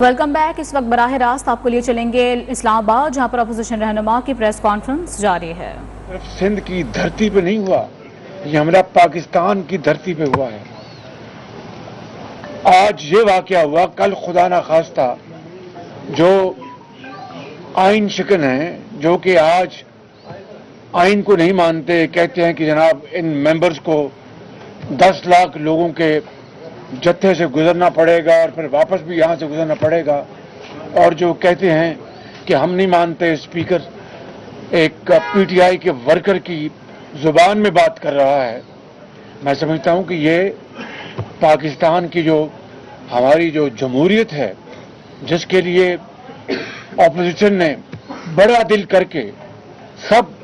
Welcome back. इस वक्त बराह रास्त आपको लिए चलेंगे इस्लामाबाद, जहां पर अपोजिशन रहनुमा की प्रेस कॉन्फ्रेंस जारी है। सिर्फ सिंध की धरती पे नहीं हुआ, ये हमला पाकिस्तान की धरती पे हुआ है। आज ये वाकया हुआ, कल खुदा ना खास्ता जो आइन शिकन हैं, जो कि आज आइन को नहीं मानते, कहते हैं कि जनाब इन मेंबर्स को 10 लाख लोगों के जत्थे से गुजरना पड़ेगा और फिर वापस भी यहाँ से गुजरना पड़ेगा, और जो कहते हैं कि हम नहीं मानते, स्पीकर एक पीटीआई के वर्कर की जुबान में बात कर रहा है। मैं समझता हूँ कि ये पाकिस्तान की जो हमारी जो जमहूरियत है, जिसके लिए ऑपोजिशन ने बड़ा दिल करके, सब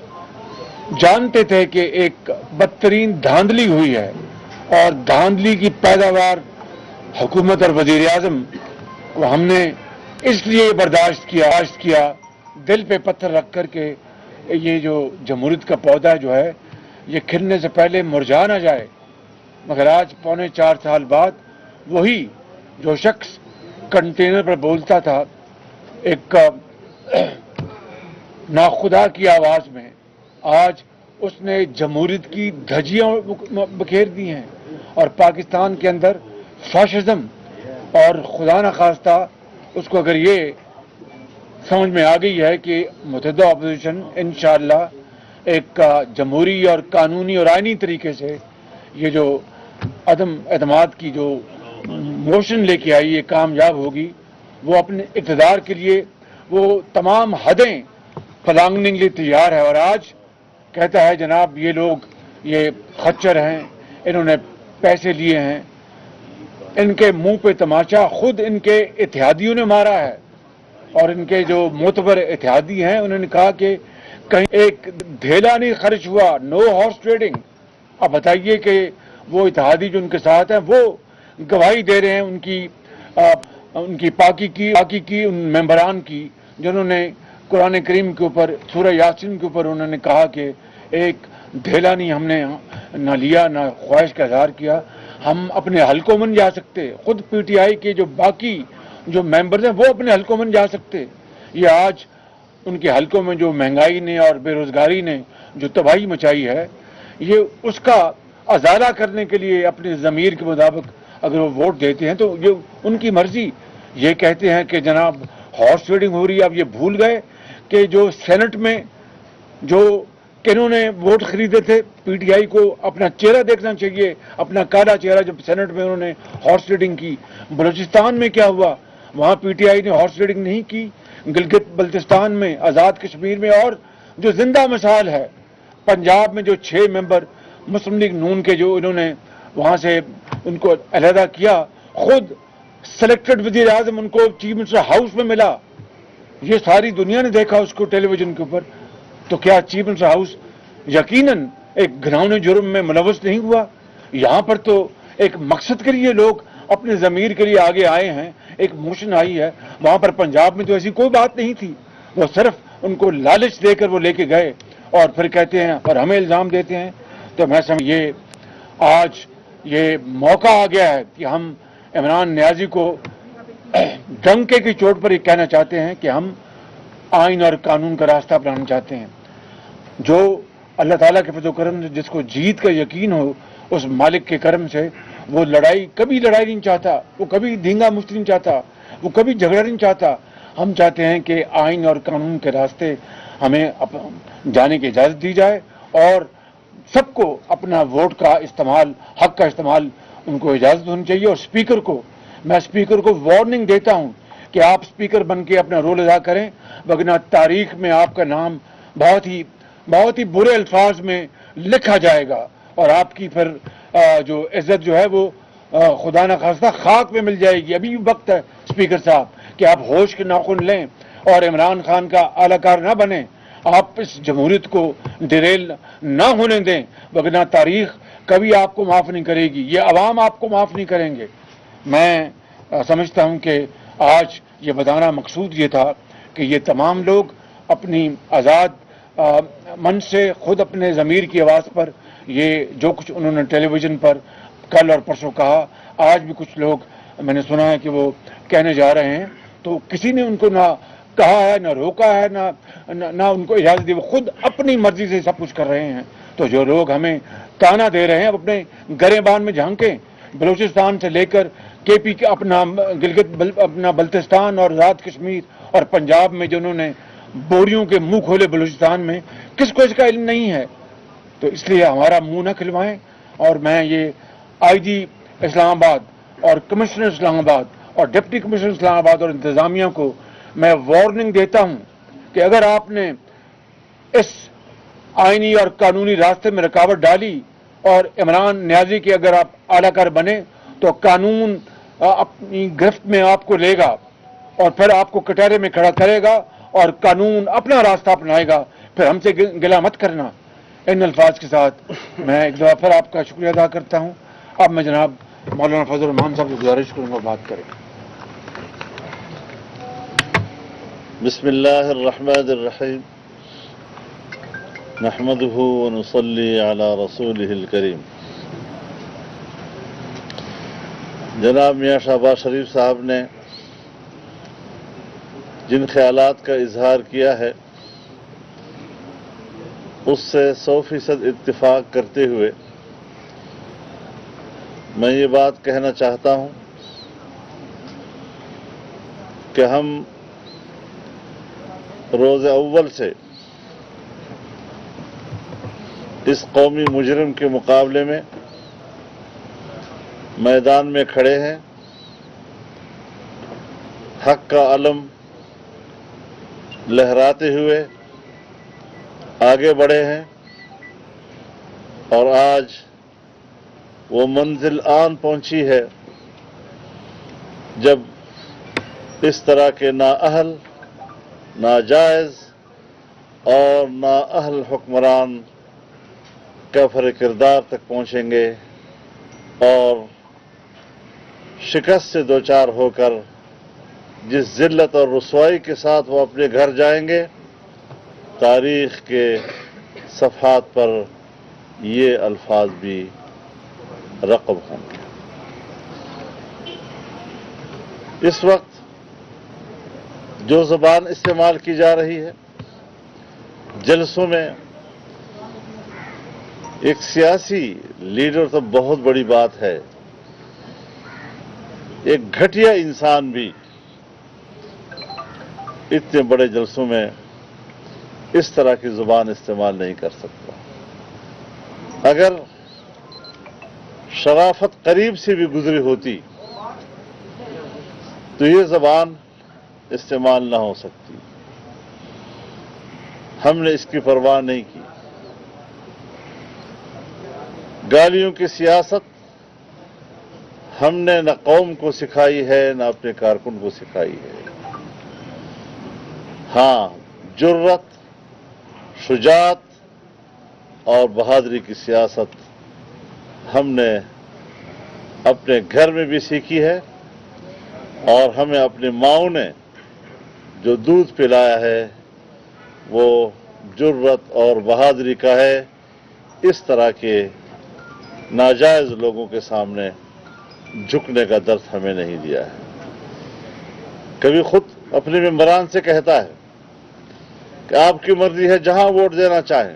जानते थे कि एक बदतरीन धांधली हुई है और धांधली की पैदावार हुकूमत और वजीर आज़म को हमने इसलिए बर्दाश्त किया दिल पे पत्थर रख करके ये जो जमहूरियत का पौधा जो है ये खिलने से पहले मुरझा ना जाए। मगर आज 4.25 साल बाद वही जो शख्स कंटेनर पर बोलता था एक नाखुदा की आवाज में, आज उसने जमहूरियत की धज्जियां बखेर दी हैं और पाकिस्तान के अंदर फाशिज्म, और खुदा न खास्ता उसको अगर ये समझ में आ गई है कि मुतहदा अपोजिशन इंशाअल्लाह एक जमहूरी और कानूनी और आइनी तरीके से ये जो अदम एतमाद की जो मोशन लेके आई, ये कामयाब होगी। वो अपने इक़्तिदार के लिए वो तमाम हदें फलांगने के लिए तैयार है। और आज कहता है जनाब ये लोग ये खच्चर हैं, इन्होंने पैसे लिए हैं, इनके मुंह पे तमाचा खुद इनके इत्तेहादियों ने मारा है। और इनके जो मोतबर इत्तेहादी हैं उन्होंने कहा कि कहीं एक ढेला नहीं खर्च हुआ, नो हॉर्स ट्रेडिंग। अब बताइए कि वो इत्तेहादी जो उनके साथ हैं वो गवाही दे रहे हैं उनकी पाकी की उन मेंबरान की, जिन्होंने कुरान करीम के ऊपर सूरह यासीन के ऊपर उन्होंने कहा कि एक ढेला नहीं हमने ना लिया, ना ख्वाहिश का इजहार किया, हम अपने हलकों में जा सकते। खुद पीटीआई के जो बाकी जो मेंबर्स हैं वो अपने हलकों में जा सकते। ये आज उनके हलकों में जो महंगाई ने और बेरोजगारी ने जो तबाही मचाई है, ये उसका अजाला करने के लिए अपने ज़मीर के मुताबिक अगर वो वोट देते हैं तो ये उनकी मर्जी। ये कहते हैं कि जनाब हॉर्स ट्रेडिंग हो रही है। अब ये भूल गए कि जो सेनेट में जो किन्होंने वोट खरीदे थे, पीटीआई को अपना चेहरा देखना चाहिए, अपना काला चेहरा, जब सेनेट में उन्होंने हॉर्स ट्रेडिंग की। बलूचिस्तान में क्या हुआ, वहां पीटीआई ने हॉर्स ट्रेडिंग नहीं की। गिलगित बल्तिस्तान में, आज़ाद कश्मीर में, और जो जिंदा मिसाल है पंजाब में जो 6 मेंबर मुस्लिम लीग नून के जो इन्होंने वहां से उनको अलहदा किया, खुद सेलेक्टेड वजीर आज़म उनको चीफ मिनिस्टर हाउस में मिला। ये सारी दुनिया ने देखा उसको टेलीविजन के ऊपर। तो क्या चीफ मिनिस्टर हाउस यकीनन एक घिनौने जुर्म में मुलव्वस नहीं हुआ? यहाँ पर तो एक मकसद के लिए लोग अपने ज़मीर के लिए आगे आए हैं, एक मोशन आई है। वहां पर पंजाब में तो ऐसी कोई बात नहीं थी, वो सिर्फ उनको लालच देकर वो लेके गए और फिर कहते हैं और हमें इल्ज़ाम देते हैं। तो मैं समझ ये आज ये मौका आ गया है कि हम इमरान नियाज़ी को डंके की चोट पर ये कहना चाहते हैं कि हम आइन और कानून का रास्ता अपनाना चाहते हैं। जो अल्लाह ताला के फज़ल करम से जिसको जीत का यकीन हो, उस मालिक के करम से वो कभी लड़ाई नहीं चाहता, वो कभी धींगा मुश्ती नहीं चाहता, वो कभी झगड़ा नहीं चाहता। हम चाहते हैं कि आइन और कानून के रास्ते हमें जाने की इजाज़त दी जाए और सबको अपना वोट का इस्तेमाल, हक का इस्तेमाल उनको इजाज़त होनी चाहिए। और मैं स्पीकर को वार्निंग देता हूँ कि आप स्पीकर बन के अपना रोल अदा करें, वरना तारीख में आपका नाम बहुत ही बुरे अल्फाज में लिखा जाएगा और आपकी फिर जो इज्जत जो है वो खुदा न खास्ता खाक में मिल जाएगी। अभी भी वक्त है स्पीकर साहब कि आप होश के नाखून लें और इमरान खान का आलाकार ना बने। आप इस जमहूरियत को डिरेल ना होने दें, वरना तारीख कभी आपको माफ़ नहीं करेगी, ये अवाम आपको माफ़ नहीं करेंगे। मैं समझता हूँ कि आज ये बताना मकसूद ये था कि ये तमाम लोग अपनी आज़ाद मन से खुद अपने ज़मीर की आवाज़ पर ये जो कुछ उन्होंने टेलीविज़न पर कल और परसों कहा, आज भी कुछ लोग मैंने सुना है कि वो कहने जा रहे हैं تو کسی نے ان کو نہ کہا ہے، نہ روکا ہے، نہ ان کو اجازت دی، وہ خود اپنی مرضی سے سب کچھ کر رہے ہیں. تو جو لوگ ہمیں تانا دے رہے ہیں اپنے گریبان میں جھانکیں، بلوچستان سے لے کر کے پی کے اپنا گلگت اپنا بلتستان اور آزاد کشمیر اور پنجاب میں جنہوں نے بوریوں کے منہ کھولے بلوچستان میں، کس کو اس کا علم نہیں ہے؟ تو اس لیے ہمارا منہ نہ کھلوائیں. اور میں یہ آئی جی اسلام آباد اور کمشنر اسلام آباد اور ڈپٹی کمشنر اسلام آباد اور انتظامیہ کو میں وارننگ دیتا ہوں کہ اگر آپ نے اس آئینی اور قانونی راستے میں رکاوٹ ڈالی اور عمران نیازی کے اگر آپ اعلی کار بنے تو قانون اپنی گرفت میں آپ کو لے گا اور پھر آپ کو کٹہرے میں کھڑا کرے گا اور قانون اپنا راستہ اپنائے گا. پھر ہم سے گلا مت کرنا. ان الفاظ کے ساتھ میں ایک دفعہ پھر آپ کا شکریہ ادا کرتا ہوں. اب میں جناب مولانا فضل الرحمان صاحب سے گزارش کروں گا بات کریں. بسم اللہ الرحمن الرحیم نحمده ونصلی علی رسولہ الکریم. جناب میاں شہباز شریف صاحب نے جن خیالات کا اظہار کیا ہے اس سے 100% اتفاق کرتے ہوئے میں یہ بات کہنا چاہتا ہوں کہ ہم روز اول سے اس قومی مجرم کے مقابلے میں میدان میں کھڑے ہیں، حق کا علم لہراتے ہوئے آگے بڑھے ہیں، اور آج وہ منزل آن پہنچی ہے جب اس طرح کے نااہل، ناجائز اور نااہل حکمران کفر کردار تک پہنچیں گے اور شکست سے دوچار ہو کر جس ذلت اور رسوائی کے ساتھ وہ اپنے گھر جائیں گے، تاریخ کے صفحات پر یہ الفاظ بھی رقم ہوں گے. اس وقت جو زبان استعمال کی جا رہی ہے جلسوں میں، ایک سیاسی لیڈر تو بہت بڑی بات ہے، ایک گھٹیا انسان بھی اتنے بڑے جلسوں میں اس طرح کی زبان استعمال نہیں کر سکتا. اگر شرافت قریب سے بھی گزری ہوتی تو یہ زبان استعمال نہ ہو سکتی. ہم نے اس کی پرواہ نہیں کی. گالیوں کی سیاست ہم نے نہ قوم کو سکھائی ہے نہ اپنے کارکن کو سکھائی ہے. ہاں، جرت، شجاعت اور بہادری کی سیاست ہم نے اپنے گھر میں بھی سیکھی ہے، اور ہمیں اپنی ماؤں نے جو دودھ پلایا ہے وہ جرت اور بہادری کا ہے. اس طرح کے ناجائز لوگوں کے سامنے جھکنے کا درس ہمیں نہیں دیا ہے. کبھی خود اپنے ممبران سے کہتا ہے کہ آپ کی مرضی ہے جہاں ووٹ دینا چاہیں،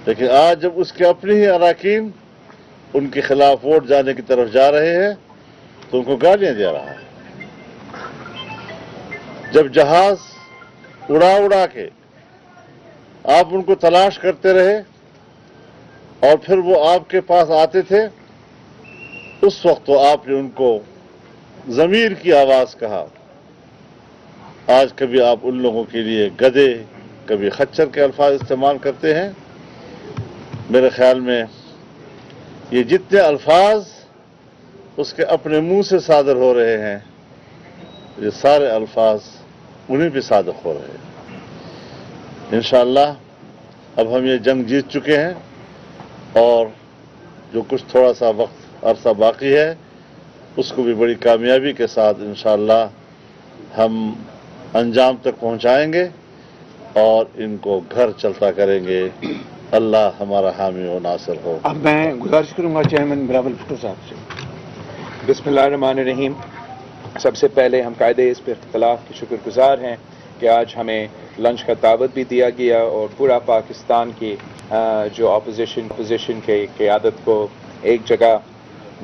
لیکن آج جب اس کے اپنے ہی اراکین ان کے خلاف ووٹ جانے کی طرف جا رہے ہیں تو ان کو گالیاں دے رہا ہے. جب جہاز اڑا کے آپ ان کو تلاش کرتے رہے اور پھر وہ آپ کے پاس آتے تھے، اس وقت تو آپ نے ان کو ضمیر کی آواز کہا. آج کبھی آپ ان لوگوں کے لیے گدھے، کبھی خچر کے الفاظ استعمال کرتے ہیں. میرے خیال میں یہ جتنے الفاظ اس کے اپنے منہ سے صادر ہو رہے ہیں، یہ سارے الفاظ انہیں بھی صادق ہو رہے ہیں. انشاءاللہ اب ہم یہ جنگ جیت چکے ہیں، اور جو کچھ تھوڑا سا وقت عرصہ باقی ہے اس کو بھی بڑی کامیابی کے ساتھ انشاءاللہ ہم انجام تک پہنچائیں گے اور ان کو گھر چلتا کریں گے. اللہ ہمارا حامی و ناصر ہو. اب میں گزارش کروں گا چیئرمین بلاول بھٹو صاحب سے. بسم اللہ الرحمن الرحیم. سب سے پہلے ہم قائدِ اس پہ اختلاف کے شکر گزار ہیں کہ آج ہمیں لنچ کا دعوت بھی دیا گیا اور پورا پاکستان کی جو اپوزیشن کے قیادت کو ایک جگہ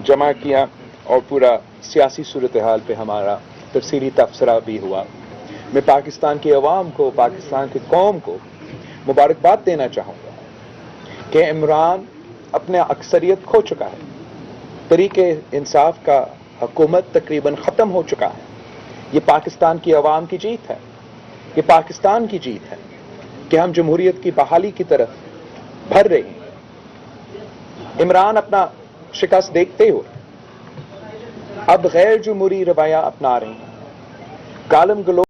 جمع کیا اور پورا سیاسی صورتحال پہ ہمارا تفصیلی تبصرہ بھی ہوا. میں پاکستان کی عوام کو، پاکستان کی قوم کو مبارکباد دینا چاہوں گا کہ عمران اپنے اکثریت کھو چکا ہے. طریق انصاف کا حکومت تقریباً ختم ہو چکا ہے. یہ پاکستان کی عوام کی جیت ہے، یہ پاکستان کی جیت ہے کہ ہم جمہوریت کی بحالی کی طرف بڑھ رہے ہیں. عمران اپنا شکست دیکھتے ہوئے اب غیر جمہوری رویہ اپنا رہے ہیں. گالم گلوچ